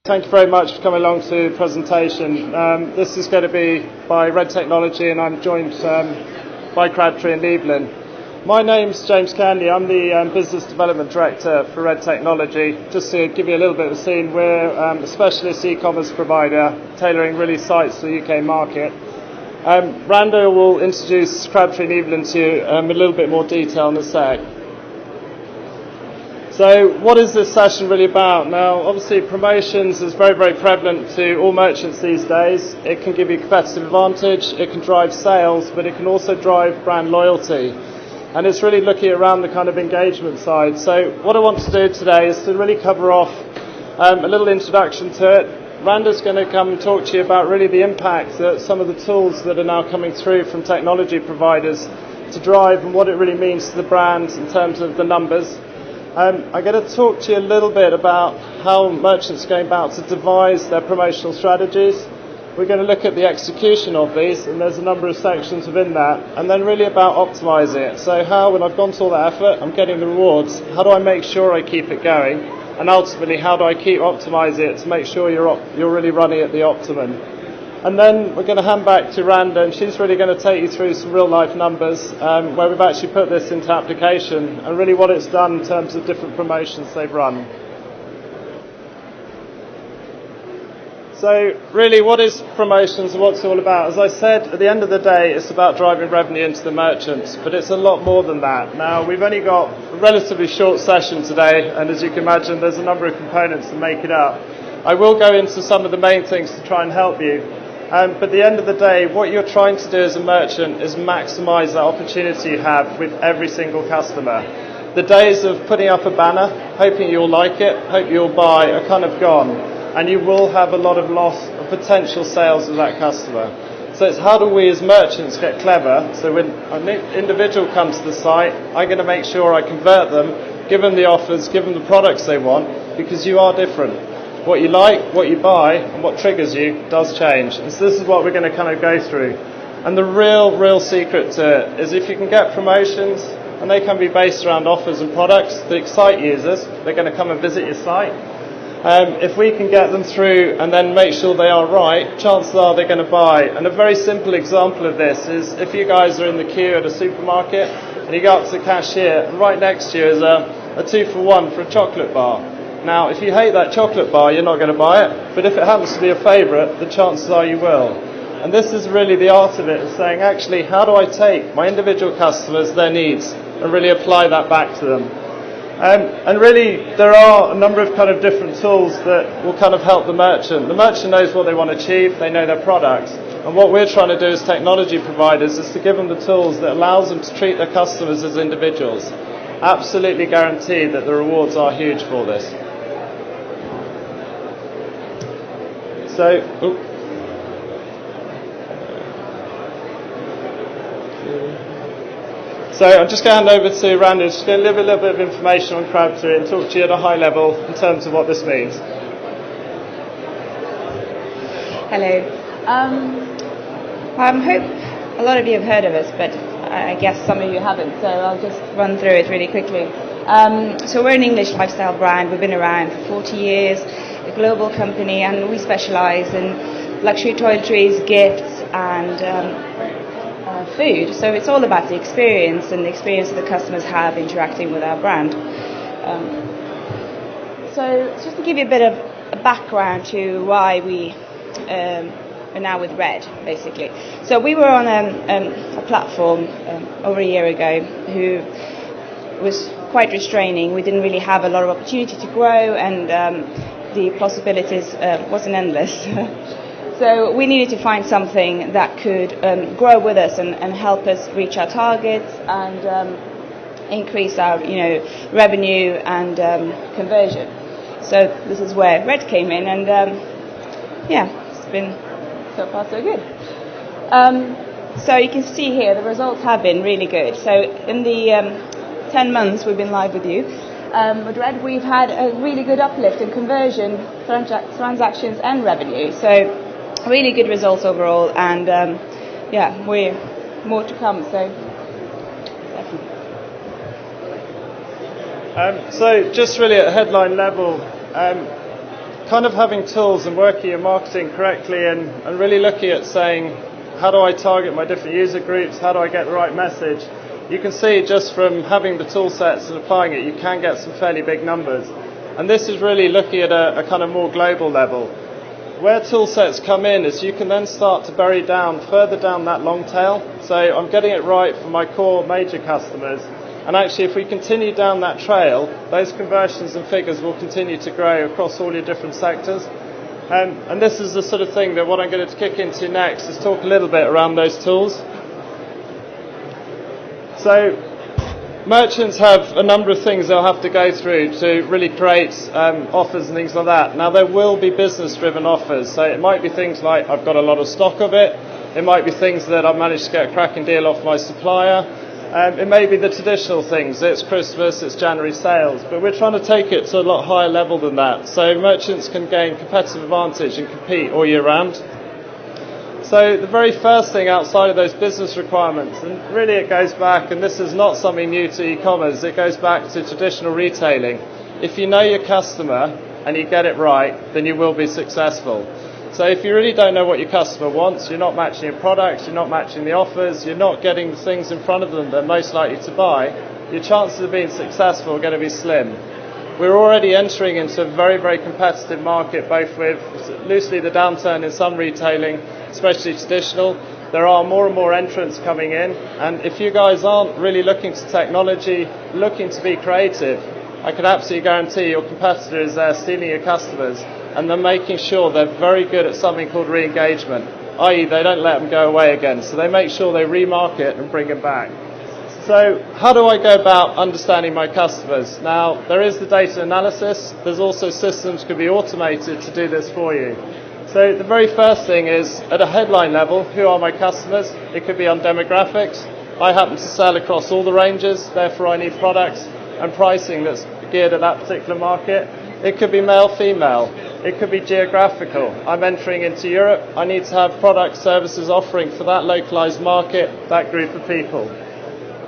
Thank you very much for coming along to the presentation. This is going to be by Red Technology, and I'm joined by Crabtree and Evelyn. My name's James Candy. I'm the Business Development Director for Red Technology. Just to give you a little bit of a scene, we're a specialist e-commerce provider tailoring really sites to the UK market. Rando will introduce Crabtree and Evelyn to you in a little bit more detail in a sec. So what is this session really about? Now, obviously promotions is very, very prevalent to all merchants these days. It can give you competitive advantage, it can drive sales, but it can also drive brand loyalty. And it's really looking around the kind of engagement side. So what I want to do today is to really cover off a little introduction to it. Randa's going to come and talk to you about really the impact that some of the tools that are now coming through from technology providers to drive and what it really means to the brand in terms of the numbers. I'm going to talk to you a little bit about how merchants are going about to devise their promotional strategies. We're going to look at the execution of these, and there's a number of sections within that, and then really about optimising it. So how, when I've gone to all that effort, I'm getting the rewards, how do I make sure I keep it going? And ultimately, how do I keep optimising it to make sure you're really running at the optimum? And then we're going to hand back to Randa, and she's really going to take you through some real-life numbers where we've actually put this into application and really what it's done in terms of different promotions they've run. So really, what is promotions and what's it all about? As I said, at the end of the day, it's about driving revenue into the merchants, but it's a lot more than that. Now, we've only got a relatively short session today, and as you can imagine, there's a number of components that make it up. I will go into some of the main things to try and help you. But at the end of the day, what you're trying to do as a merchant is maximise that opportunity you have with every single customer. The days of putting up a banner, hoping you'll like it, hope you'll buy, are kind of gone. And you will have a lot of loss of potential sales with that customer. So it's how do we as merchants get clever, so when an individual comes to the site, I'm going to make sure I convert them, give them the offers, give them the products they want, because you are different. What you like, what you buy, and what triggers you does change. And so this is what we're going to kind of go through. And the real secret to it is if you can get promotions, and they can be based around offers and products that excite users, they're going to come and visit your site. If we can get them through and then make sure they are right, chances are they're going to buy. And a very simple example of this is if you guys are in the queue at a supermarket and you go up to the cashier, and right next to you is a 2-for-1 for a chocolate bar. Now, if you hate that chocolate bar, you're not going to buy it. But if it happens to be a favourite, the chances are you will. And this is really the art of it, is saying, actually, how do I take my individual customers, their needs, and really apply that back to them? And really, there are a number of kind of different tools that will kind of help the merchant. The merchant knows what they want to achieve. They know their products. And what we're trying to do as technology providers is to give them the tools that allows them to treat their customers as individuals. Absolutely guaranteed that the rewards are huge for this. So I'm just going to hand over to Randy. She's going to give a little bit of information on Crabtree and talk to you at a high level in terms of what this means. Hello. I hope a lot of you have heard of us, but I guess some of you haven't, so I'll just run through it really quickly. So we're an English lifestyle brand. We've been around for 40 years, a global company, and we specialise in luxury toiletries, gifts, and food. So it's all about the experience and the experience that the customers have interacting with our brand. So just to give you a bit of a background to why we are now with Red, basically. So we were on a platform over a year ago who was quite restraining. We didn't really have a lot of opportunity to grow, and the possibilities wasn't endless. So we needed to find something that could grow with us and help us reach our targets and increase our revenue and conversion. So this is where Red came in, and it's been so far so good. So you can see here the results have been really good. So in the 10 months we've been live with you, with Red, we've had a really good uplift in conversion, transactions and revenue. So really good results overall, and we're more to come. So So just really at a headline level, kind of having tools and working your marketing correctly and really looking at saying, how do I target my different user groups? How do I get the right message? You can see just from having the tool sets and applying it, you can get some fairly big numbers. And this is really looking at a kind of more global level. Where tool sets come in is you can then start to bury down, further down that long tail. So I'm getting it right for my core major customers. And actually, if we continue down that trail, those conversions and figures will continue to grow across all your different sectors. And this is the sort of thing that what I'm going to kick into next is talk a little bit around those tools. So merchants have a number of things they'll have to go through to really create offers and things like that. Now, there will be business-driven offers. So it might be things like I've got a lot of stock of it. It might be things that I've managed to get a cracking deal off my supplier. It may be the traditional things. It's Christmas, it's January sales. But we're trying to take it to a lot higher level than that. So merchants can gain competitive advantage and compete all year round. So the very first thing outside of those business requirements, and really it goes back, and this is not something new to e-commerce, it goes back to traditional retailing. If you know your customer and you get it right, then you will be successful. So if you really don't know what your customer wants, you're not matching your products, you're not matching the offers, you're not getting the things in front of them they're most likely to buy, your chances of being successful are going to be slim. We're already entering into a very, very competitive market, both with loosely the downturn in some retailing, especially traditional. There are more and more entrants coming in, and if you guys aren't really looking to technology, looking to be creative, I can absolutely guarantee your competitor is there stealing your customers, and they're making sure they're very good at something called re-engagement, i.e. they don't let them go away again, so they make sure they remarket and bring them back. So how do I go about understanding my customers? Now, there is the data analysis. There's also systems that can be automated to do this for you. So the very first thing is, at a headline level, who are my customers? It could be on demographics. I happen to sell across all the ranges, therefore I need products and pricing that's geared at that particular market. It could be male, female. It could be geographical. I'm entering into Europe. I need to have product services offering for that localized market, that group of people.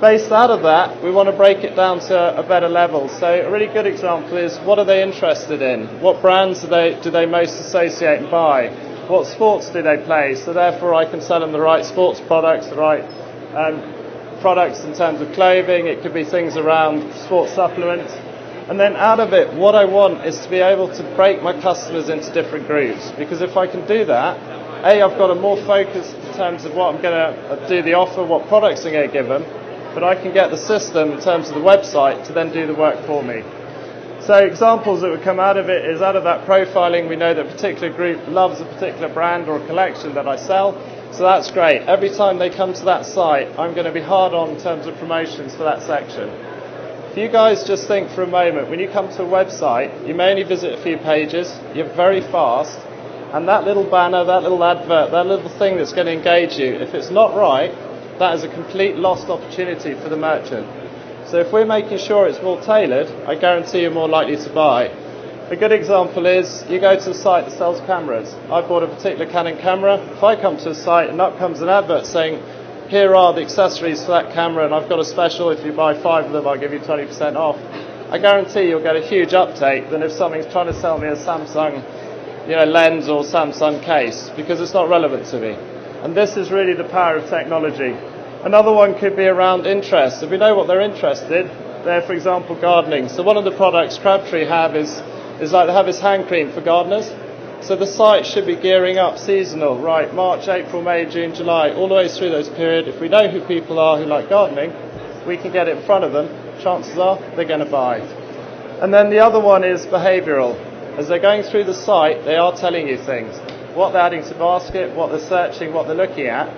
Based out of that, we want to break it down to a better level. So a really good example is, what are they interested in? What brands do they most associate and buy? What sports do they play? So therefore I can sell them the right sports products, the right products in terms of clothing. It could be things around sports supplements. And then out of it, what I want is to be able to break my customers into different groups. Because if I can do that, A, I've got a more focus in terms of what I'm going to do the offer, what products I'm going to give them. But I can get the system in terms of the website to then do the work for me. So examples that would come out of it is, out of that profiling, we know that a particular group loves a particular brand or a collection that I sell. So that's great. Every time they come to that site, I'm going to be hard on in terms of promotions for that section. If you guys just think for a moment, when you come to a website, you may only visit a few pages, you're very fast, and that little banner, that little advert, that little thing that's going to engage you, if it's not right, that is a complete lost opportunity for the merchant. So if we're making sure it's more tailored, I guarantee you're more likely to buy. A good example is, you go to a site that sells cameras. I bought a particular Canon camera. If I come to a site and up comes an advert saying, here are the accessories for that camera, and I've got a special, if you buy 5 of them, I'll give you 20% off. I guarantee you'll get a huge uptake than if somebody's trying to sell me a Samsung lens or Samsung case, because it's not relevant to me. And this is really the power of technology. Another one could be around interest. If we know what they're interested, they're, for example, gardening. So one of the products Crabtree have is like they have this hand cream for gardeners. So the site should be gearing up seasonal, right? March, April, May, June, July, all the way through those periods. If we know who people are who like gardening, we can get it in front of them. Chances are they're going to buy. And then the other one is behavioural. As they're going through the site, they are telling you things. What they're adding to basket, what they're searching, what they're looking at,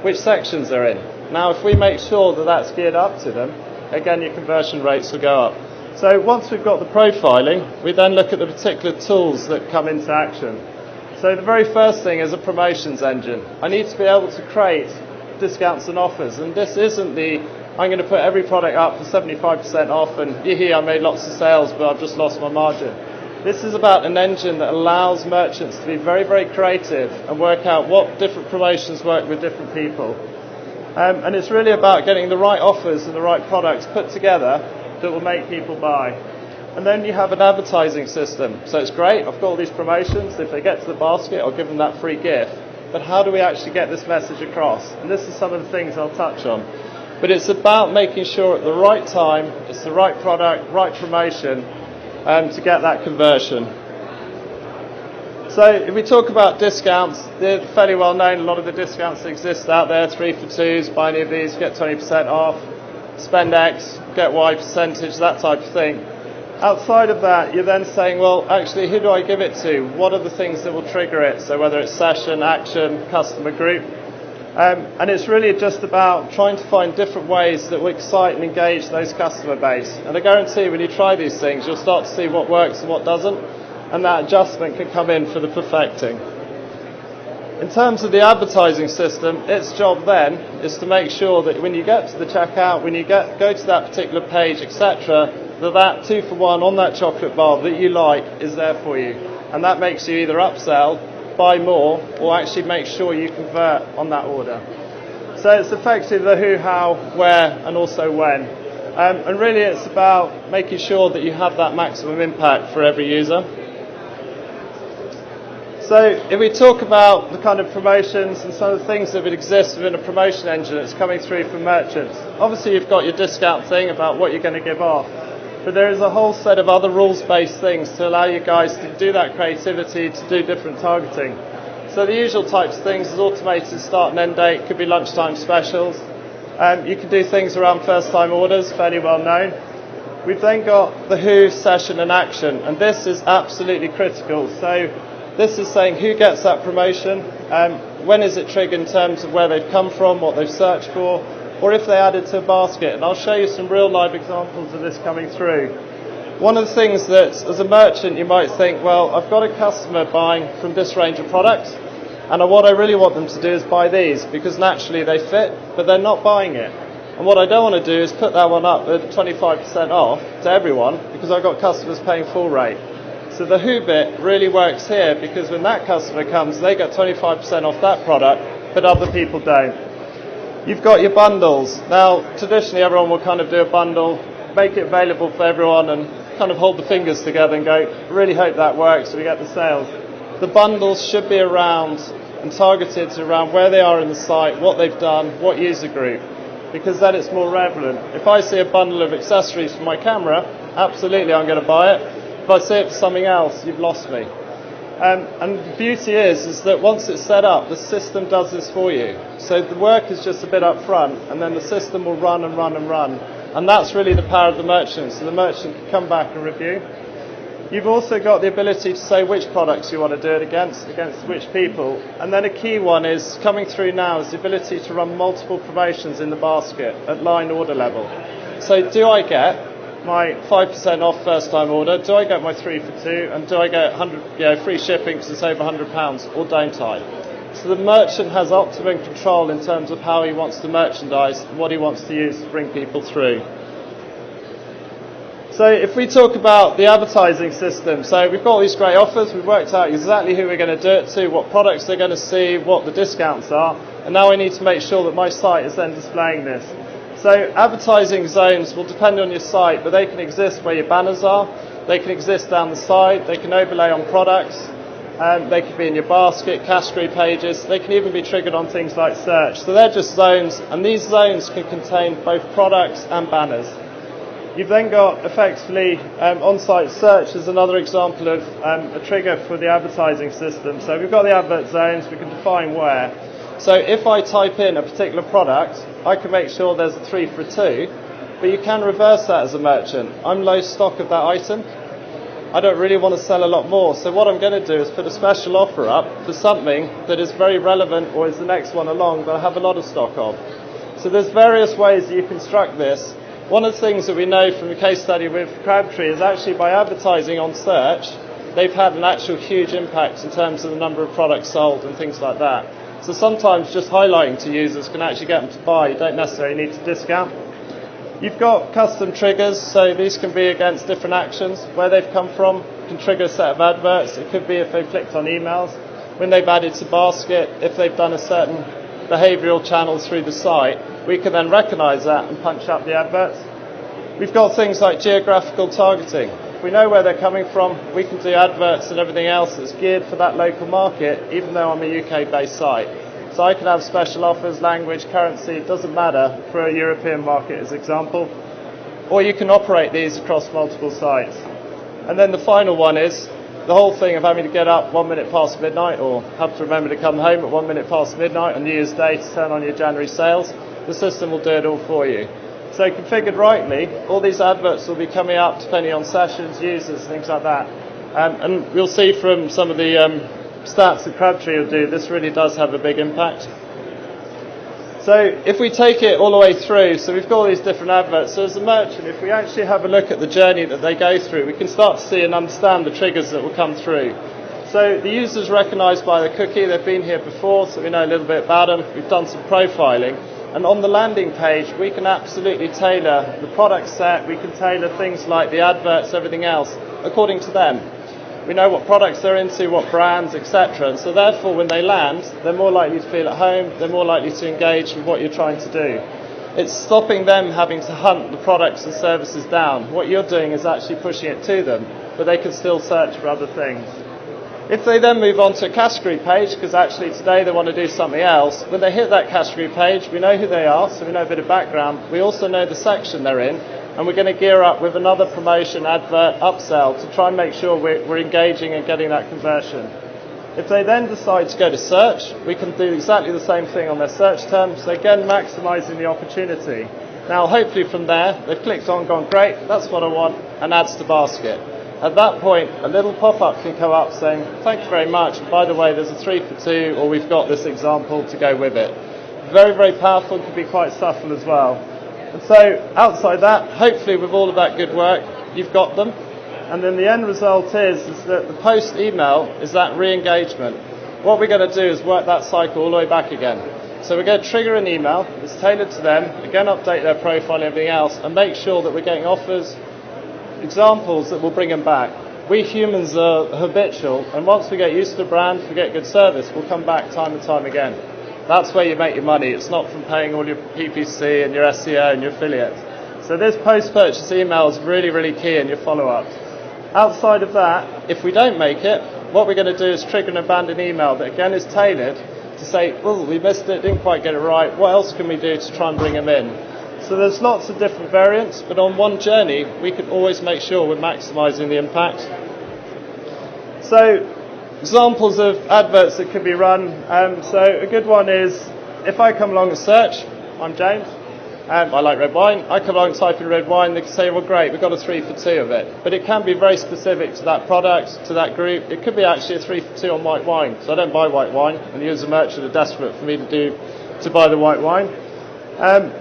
which sections they're in. Now, if we make sure that that's geared up to them, again, your conversion rates will go up. So once we've got the profiling, we then look at the particular tools that come into action. So the very first thing is a promotions engine. I need to be able to create discounts and offers, and this isn't I'm going to put every product up for 75% off and I made lots of sales but I've just lost my margin. This is about an engine that allows merchants to be very, very creative and work out what different promotions work with different people. And it's really about getting the right offers and the right products put together that will make people buy. And then you have an advertising system. So it's great, I've got all these promotions. If they get to the basket, I'll give them that free gift. But how do we actually get this message across? And this is some of the things I'll touch on. But it's about making sure at the right time, it's the right product, right promotion, to get that conversion. So if we talk about discounts, they're fairly well known. A lot of the discounts that exist out there, 3 for 2s, buy any of these, get 20% off, spend X, get Y percentage, that type of thing. Outside of that, you're then saying, well, actually, who do I give it to? What are the things that will trigger it? So whether it's session, action, customer group. And it's really just about trying to find different ways that will excite and engage those customer base. And I guarantee when you try these things, you'll start to see what works and what doesn't. And that adjustment can come in for the perfecting. In terms of the advertising system, its job then is to make sure that when you get to the checkout, when you go to that particular page, etc., that 2 for 1 on that chocolate bar that you like is there for you. And that makes you either upsell, buy more, or actually make sure you convert on that order. So it's effectively the who, how, where, and also when. And really it's about making sure that you have that maximum impact for every user. So if we talk about the kind of promotions and some of the things that would exist within a promotion engine that's coming through from merchants, obviously you've got your discount thing about what you're going to give off, but there is a whole set of other rules-based things to allow you guys to do that creativity, to do different targeting. So the usual types of things is automated start and end date, could be lunchtime specials. You can do things around first-time orders, fairly well known. We've then got the who, session and action, and this is absolutely critical. So this is saying who gets that promotion, when is it triggered in terms of where they've come from, what they've searched for, or if they add it to a basket. And I'll show you some real live examples of this coming through. One of the things that, as a merchant, you might think, well, I've got a customer buying from this range of products, and what I really want them to do is buy these, because naturally they fit, but they're not buying it. And what I don't want to do is put that one up at 25% off to everyone, because I've got customers paying full rate. So the who bit really works here, because when that customer comes, they get 25% off that product, but other people don't. You've got your bundles. Now, traditionally everyone will kind of do a bundle, make it available for everyone and kind of hold the fingers together and go, really hope that works so we get the sales. The bundles should be around and targeted around where they are in the site, what they've done, what user group, because then it's more relevant. If I see a bundle of accessories for my camera, absolutely I'm going to buy it. If I see it for something else, you've lost me. And the beauty is that once it's set up, the system does this for you. So the work is just a bit up front, and then the system will run and run and run. And that's really the power of the merchant. So the merchant can come back and review. You've also got the ability to say which products you want to do it against which people. And then a key one is coming through now is the ability to run multiple promotions in the basket at line order level. So do I get my 5% off first time order, do I get my 3 for 2, and do I get 100, free shipping because it's over £100, or don't I? So the merchant has optimum control in terms of how he wants to merchandise, what he wants to use to bring people through. So if we talk about the advertising system, so we've got all these great offers, we've worked out exactly who we're going to do it to, what products they're going to see, what the discounts are, and now I need to make sure that my site is then displaying this. So advertising zones will depend on your site, but they can exist where your banners are, they can exist down the side, they can overlay on products, they can be in your basket, category pages, they can even be triggered on things like search. So they're just zones, and these zones can contain both products and banners. You've then got effectively on-site search as another example of a trigger for the advertising system. So we've got the advert zones, we can define where. So if I type in a particular product, I can make sure there's a 3 for 2, but you can reverse that as a merchant. I'm low stock of that item. I don't really want to sell a lot more. So what I'm going to do is put a special offer up for something that is very relevant or is the next one along that I have a lot of stock of. So there's various ways that you construct this. One of the things that we know from the case study with Crabtree is actually by advertising on search, they've had an actual huge impact in terms of the number of products sold and things like that. So sometimes just highlighting to users can actually get them to buy. You don't necessarily need to discount. You've got custom triggers, so these can be against different actions. Where they've come from can trigger a set of adverts. It could be if they've clicked on emails. When they've added to basket, if they've done a certain behavioural channel through the site, we can then recognise that and punch up the adverts. We've got things like geographical targeting. if we know where they're coming from, we can do adverts and everything else that's geared for that local market, even though I'm a UK-based site. So I can have special offers, language, currency, it doesn't matter, for a European market as example. Or you can operate these across multiple sites. And then the final one is the whole thing of having to get up 1 minute past midnight, or have to remember to come home at 1 minute past midnight on New Year's Day to turn on your January sales. The system will do it all for you. So configured rightly, all these adverts will be coming up depending on sessions, users, things like that. And we'll see from some of the stats that Crabtree will do, this really does have a big impact. So if we take it all the way through, so we've got all these different adverts. So as a merchant, if we actually have a look at the journey that they go through, we can start to see and understand the triggers that will come through. So the user's recognised by the cookie, they've been here before, so we know a little bit about them. We've done some profiling. And on the landing page, we can absolutely tailor the product set, we can tailor things like the adverts, everything else, according to them. We know what products they're into, what brands, etc. And so therefore, when they land, they're more likely to feel at home, they're more likely to engage with what you're trying to do. It's stopping them having to hunt the products and services down. What you're doing is actually pushing it to them, but they can still search for other things. If they then move on to a category page, because actually today they want to do something else, when they hit that category page, we know who they are, so we know a bit of background. We also know the section they're in, and we're going to gear up with another promotion, advert, upsell to try and make sure we're engaging and getting that conversion. If they then decide to go to search, we can do exactly the same thing on their search terms, so again maximising the opportunity. Now hopefully from there, they've clicked on, gone, great, that's what I want, and adds to basket. At that point, a little pop-up can come up saying, thank you very much, and by the way, there's a 3 for 2, or we've got this example to go with it. Very, very powerful, can be quite subtle as well. And so, outside that, hopefully with all of that good work, you've got them. And then the end result is that the post email is that re-engagement. What we're going to do is work that cycle all the way back again. So we're going to trigger an email, it's tailored to them, again update their profile and everything else, and make sure that we're getting offers, examples that will bring them back. We humans are habitual, and once we get used to the brand, we get good service, we'll come back time and time again. That's where you make your money. It's not from paying all your PPC and your SEO and your affiliates. So this post-purchase email is really, really key in your follow-ups. Outside of that, if we don't make it, what we're going to do is trigger an abandoned email that again is tailored to say, oh, we missed it, didn't quite get it right, what else can we do to try and bring them in? So there's lots of different variants, but on one journey, we can always make sure we're maximising the impact. So, examples of adverts that could be run. So a good one is, if I come along and search, I'm James, I like red wine, I come along and type in red wine, they can say, well great, we've got a 3 for 2 of it. But it can be very specific to that product, to that group. It could be actually a 3 for 2 on white wine, so I don't buy white wine, and you as a merchant are desperate for me to buy the white wine.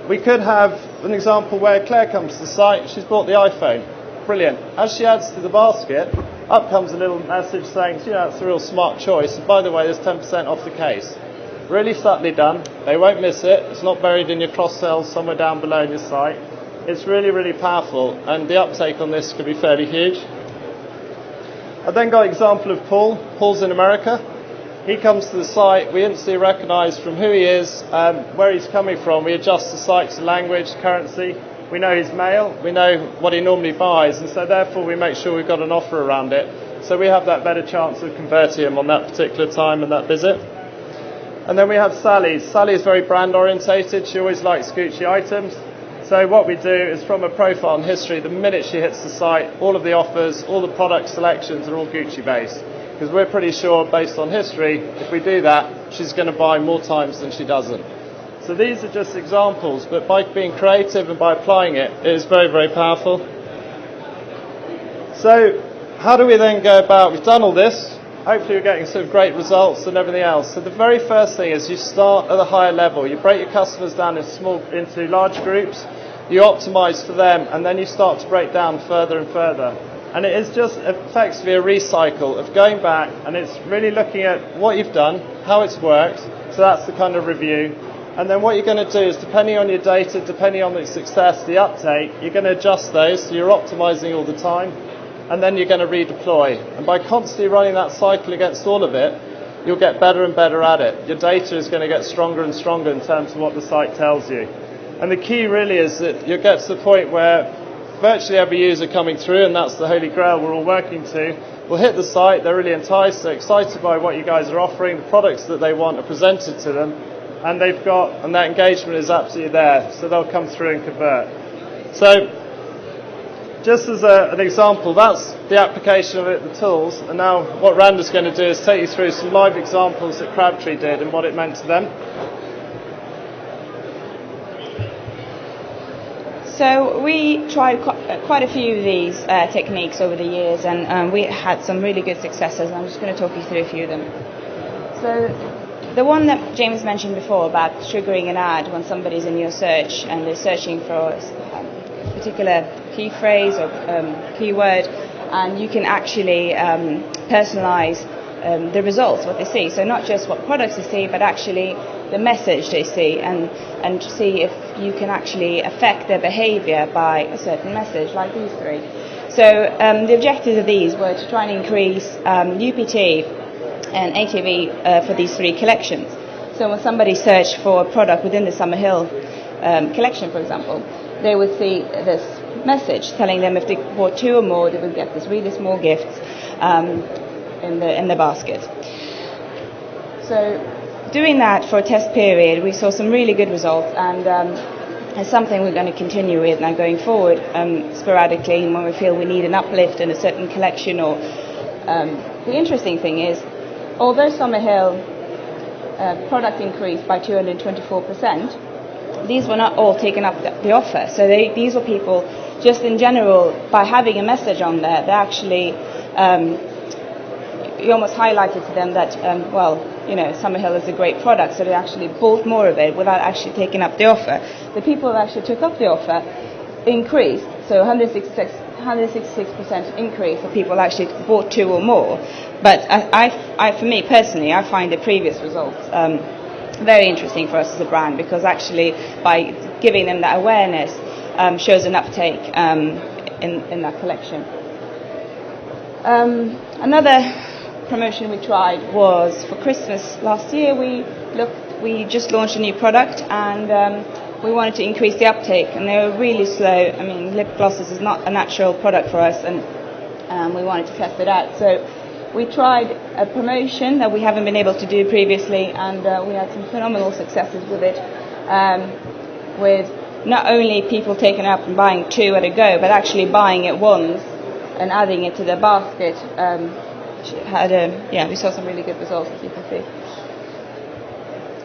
We could have an example where Claire comes to the site, she's bought the iPhone. Brilliant. As she adds to the basket, up comes a little message saying, it's a real smart choice, and by the way, there's 10% off the case. Really subtly done, they won't miss it, it's not buried in your cross-sells somewhere down below in your site. It's really, really powerful, and the uptake on this could be fairly huge. I've then got an example of Paul. Paul's in America. He comes to the site, we instantly recognise from who he is, where he's coming from. We adjust the site to language, currency. We know he's male, we know what he normally buys, and so therefore we make sure we've got an offer around it. So we have that better chance of converting him on that particular time and that visit. And then we have Sally. Sally is very brand orientated, she always likes Gucci items. So what we do is from a profile and history, the minute she hits the site, all of the offers, all the product selections are all Gucci based. Because we're pretty sure, based on history, if we do that, she's going to buy more times than she doesn't. So these are just examples, but by being creative and by applying it, it is very, very powerful. So how do we then go about, we've done all this, hopefully we're getting some great results and everything else. So the very first thing is you start at a higher level. You break your customers down into large groups, you optimise for them, and then you start to break down further and further. And it is just effectively a recycle of going back, and it's really looking at what you've done, how it's worked, so that's the kind of review. And then what you're going to do is, depending on your data, depending on the success, the uptake, you're going to adjust those, so you're optimising all the time, and then you're going to redeploy. And by constantly running that cycle against all of it, you'll get better and better at it. Your data is going to get stronger and stronger in terms of what the site tells you. And the key really is that you'll get to the point where virtually every user coming through, and that's the holy grail we're all working to, will hit the site, they're really enticed, they're excited by what you guys are offering, the products that they want are presented to them, and that engagement is absolutely there, so they'll come through and convert. So, just as an example, that's the application of it, the tools, and now what Randa's going to do is take you through some live examples that Crabtree did and what it meant to them. So we tried quite a few of these techniques over the years, and we had some really good successes, and I'm just going to talk you through a few of them. So the one that James mentioned before about triggering an ad when somebody's in your search and they're searching for a particular key phrase or keyword, and you can actually personalize the results, what they see. So not just what products they see, but actually the message they see, and see if you can actually affect their behavior by a certain message, like these three. So the objectives of these were to try and increase UPT and ATV for these three collections. So when somebody searched for a product within the Summerhill collection, for example, they would see this message telling them if they bought 2 or more, they would get this really small gift in the basket. So doing that for a test period, we saw some really good results, and it's something we're going to continue with now going forward, sporadically when we feel we need an uplift in a certain collection. Or the interesting thing is, although Summerhill product increased by 224%, these were not all taken up the offer. So these were people just in general, by having a message on there, they actually you almost highlighted to them that, Summerhill is a great product, so they actually bought more of it without actually taking up the offer. The people that actually took up the offer increased, so 166% increase of people actually bought 2 or more. But for me personally, I find the previous results very interesting for us as a brand, because actually by giving them that awareness shows an uptake in that collection. Another promotion we tried was for Christmas last year. We just launched a new product, and we wanted to increase the uptake, and they were really slow. I mean, lip glosses is not a natural product for us, and we wanted to test it out. So we tried a promotion that we haven't been able to do previously, and we had some phenomenal successes with it, with not only people taking up and buying 2 at a go, but actually buying it once and adding it to their basket. We saw some really good results, as you can see.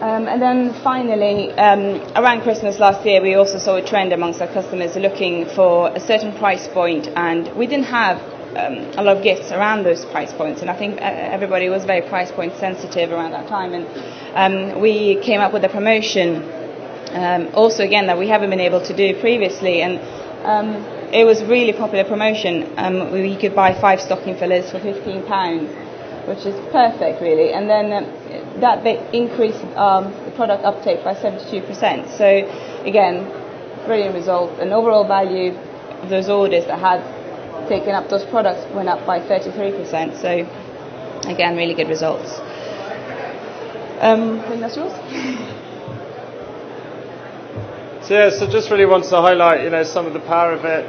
And then finally, around Christmas last year, we also saw a trend amongst our customers looking for a certain price point, and we didn't have a lot of gifts around those price points, and I think everybody was very price point sensitive around that time, and we came up with a promotion, also again, that we haven't been able to do previously, and it was a really popular promotion. We could buy 5 stocking fillers for £15, which is perfect, really. And then that bit increased the product uptake by 72%. So, again, brilliant result. And overall value of those orders that had taken up those products went up by 33%. So, again, really good results. I think that's yours. So just really wanted to highlight, some of the power of it.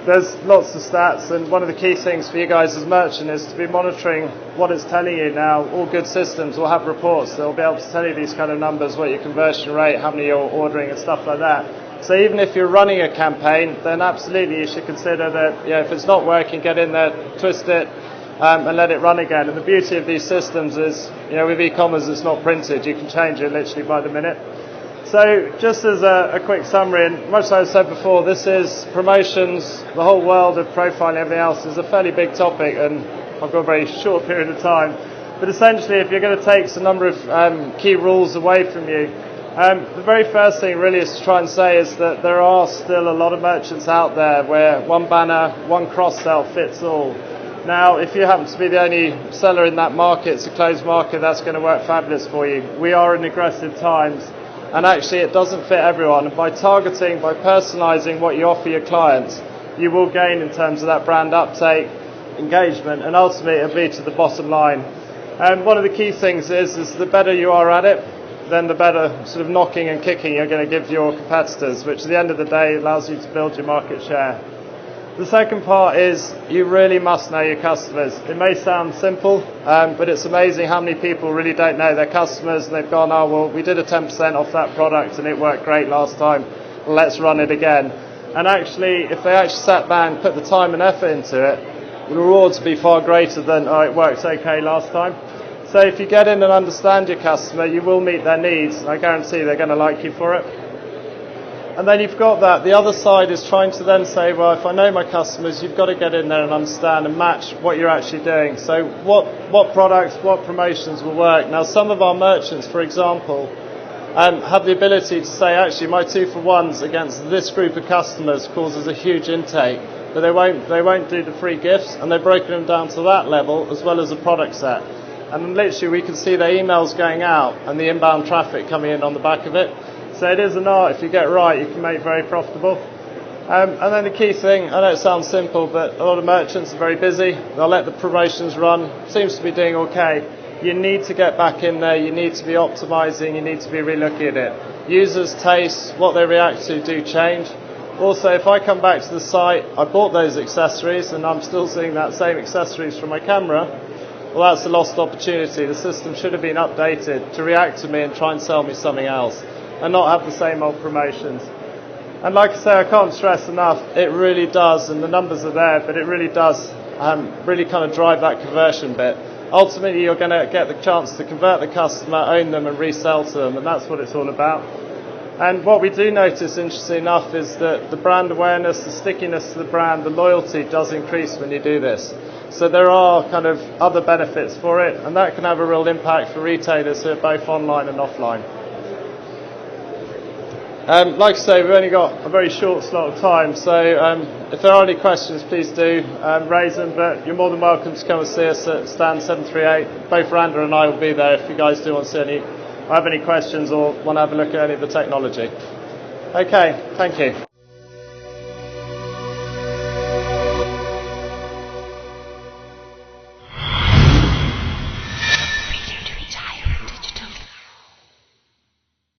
There's lots of stats, and one of the key things for you guys as merchant is to be monitoring what it's telling you now. All good systems will have reports. They'll be able to tell you these kind of numbers, what your conversion rate, how many you're ordering, and stuff like that. So even if you're running a campaign, then absolutely you should consider that, if it's not working, get in there, twist it, and let it run again. And the beauty of these systems is, with eCommerce, it's not printed. You can change it literally by the minute. So just as a quick summary, and much as I said before, this is promotions, the whole world of profiling, everything else is a fairly big topic, and I've got a very short period of time. But essentially, if you're going to take a number of key rules away from you, the very first thing really is to try and say is that there are still a lot of merchants out there where one banner, one cross-sell fits all. Now, if you happen to be the only seller in that market, it's a closed market, that's going to work fabulous for you. We are in aggressive times. And actually it doesn't fit everyone. And by targeting, by personalising what you offer your clients, you will gain in terms of that brand uptake, engagement, and ultimately it'll be to the bottom line. And one of the key things is the better you are at it, then the better sort of knocking and kicking you're going to give your competitors, which at the end of the day allows you to build your market share. The second part is you really must know your customers. It may sound simple, but it's amazing how many people really don't know their customers, and they've gone, oh, well, we did a 10% off that product and it worked great last time, let's run it again. And actually, if they actually sat down and put the time and effort into it, the rewards would be far greater than, oh, it worked okay last time. So if you get in and understand your customer, you will meet their needs, and I guarantee they're going to like you for it. And then you've got that. The other side is trying to then say, well, if I know my customers, you've got to get in there and understand and match what you're actually doing. So what products, what promotions will work? Now, some of our merchants, for example, have the ability to say, actually, my 2-for-1s against this group of customers causes a huge intake, but they won't do the free gifts, and they've broken them down to that level as well as a product set. And literally, we can see their emails going out and the inbound traffic coming in on the back of it. So it is an art. If you get it right, you can make it very profitable. And then the key thing, I know it sounds simple, but a lot of merchants are very busy. They'll let the promotions run. Seems to be doing okay. You need to get back in there. You need to be optimizing. You need to be re-looking at it. Users' tastes, what they react to do change. Also, if I come back to the site, I bought those accessories and I'm still seeing that same accessories from my camera, well, that's a lost opportunity. The system should have been updated to react to me and try and sell me something else, and not have the same old promotions. And like I say, I can't stress enough, it really does, and the numbers are there, but it really does really kind of drive that conversion bit. Ultimately, you're going to get the chance to convert the customer, own them, and resell to them, and that's what it's all about. And what we do notice, interestingly enough, is that the brand awareness, the stickiness to the brand, the loyalty does increase when you do this. So there are kind of other benefits for it, and that can have a real impact for retailers who are both online and offline. Like I say, we've only got a very short slot of time, so if there are any questions, please do raise them, but you're more than welcome to come and see us at stand 738. Both Randa and I will be there if you guys do want to see any, or have any questions or want to have a look at any of the technology. Okay, thank you.